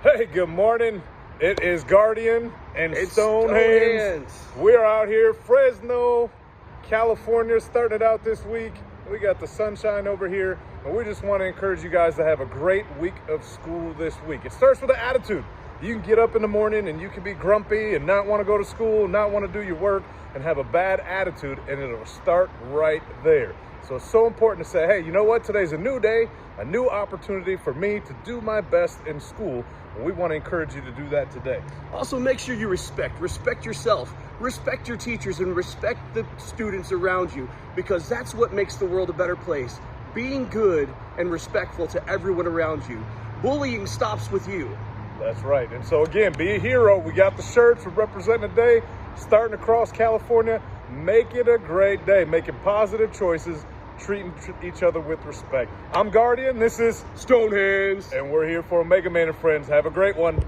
Hey, good morning. It is Guardian and It's Stonehands. We're out here, Fresno, California, starting it out this week. We got the sunshine over here, and we just want to encourage you guys to have a great week of school this week. It starts with an attitude. You can get up in the morning and you can be grumpy and not want to go to school, not want to do your work, and have a bad attitude, and it'll start right there. So it's so important to say, hey, you know what? Today's a new day, a new opportunity for me to do my best in school. And we want to encourage you to do that today. Also, make sure you respect yourself, respect your teachers, and respect the students around you, because that's what makes the world a better place. Being good and respectful to everyone around you. Bullying stops with you. That's right. And so again, be a hero. We got the shirts for representing the day, starting across California. Make it a great day, making positive choices, treating each other with respect. I'm Guardian, this is Stonehands, and we're here for Omegaman Friends. Have a great one.